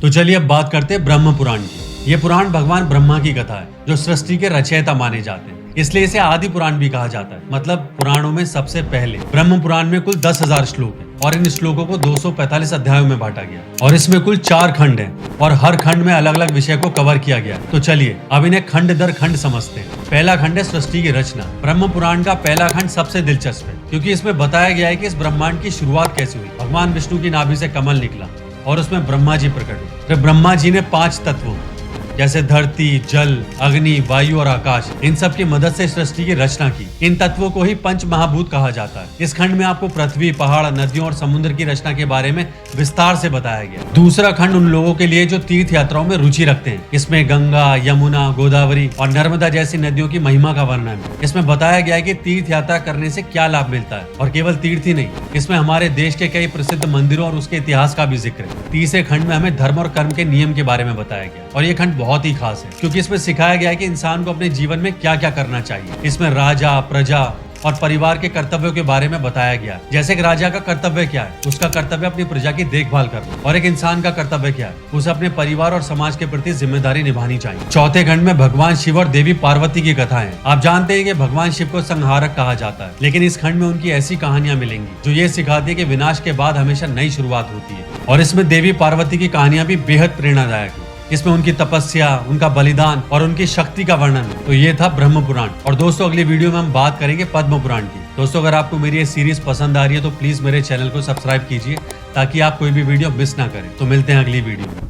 तो चलिए अब बात करते हैं ब्रह्म पुराण की। ये पुराण भगवान ब्रह्मा की कथा है जो सृष्टि के रचयिता माने जाते हैं, इसलिए इसे आदि पुराण भी कहा जाता है। मतलब पुराणों में सबसे पहले। ब्रह्म पुराण में कुल 10,000 श्लोक हैं और इन श्लोकों को 245 अध्यायों में बांटा गया और इसमें कुल 4 खंड हैं और हर खंड में अलग अलग विषय को कवर किया गया। तो चलिए अब इन्हें खंड दर खंड समझते हैं। पहला खंड है सृष्टि की रचना। ब्रह्म पुराण का पहला खंड सबसे दिलचस्प है क्योंकि इसमें बताया गया है कि इस ब्रह्मांड की शुरुआत कैसे हुई। भगवान विष्णु की नाभि से कमल निकला और उसमें ब्रह्मा जी प्रकट हुए। फिर ब्रह्मा जी ने 5 तत्वों जैसे धरती, जल, अग्नि, वायु और आकाश, इन सब की मदद से सृष्टि की रचना की। इन तत्वों को ही पंच महाभूत कहा जाता है। इस खंड में आपको पृथ्वी, पहाड़, नदियों और समुद्र की रचना के बारे में विस्तार से बताया गया। दूसरा खंड उन लोगों के लिए जो तीर्थ यात्राओं में रुचि रखते हैं। इसमें गंगा, यमुना, गोदावरी और नर्मदा जैसी नदियों की महिमा का वर्णन है। इसमें बताया गया है कि तीर्थ यात्रा करने से क्या लाभ मिलता है और केवल तीर्थ ही नहीं, इसमें हमारे देश के कई प्रसिद्ध मंदिरों और उसके इतिहास का भी जिक्र है। तीसरे खंड में हमें धर्म और कर्म के नियम के बारे में बताया गया और ये खंड बहुत ही खास है क्योंकि इसमें सिखाया गया है कि इंसान को अपने जीवन में क्या क्या करना चाहिए। इसमें राजा, प्रजा और परिवार के कर्तव्यों के बारे में बताया गया। जैसे कि राजा का कर्तव्य क्या है, उसका कर्तव्य अपनी प्रजा की देखभाल करना, और एक इंसान का कर्तव्य क्या है, उसे अपने परिवार और समाज के प्रति जिम्मेदारी निभानी चाहिए। चौथे खंड में भगवान शिव और देवी पार्वती की कथा है। आप जानते हैं कि भगवान शिव को संहारक कहा जाता है, लेकिन इस खंड में उनकी ऐसी कहानियां मिलेंगी जो ये सिखाती है कि विनाश के बाद हमेशा नई शुरुआत होती है। और इसमें देवी पार्वती की कहानियां भी बेहद प्रेरणादायक है। इसमें उनकी तपस्या, उनका बलिदान और उनकी शक्ति का वर्णन है। तो ये था ब्रह्म पुराण। और दोस्तों अगली वीडियो में हम बात करेंगे पद्म पुराण की। दोस्तों अगर आपको मेरी ये सीरीज पसंद आ रही है तो प्लीज मेरे चैनल को सब्सक्राइब कीजिए ताकि आप कोई भी वीडियो मिस ना करें। तो मिलते हैं अगली वीडियो में।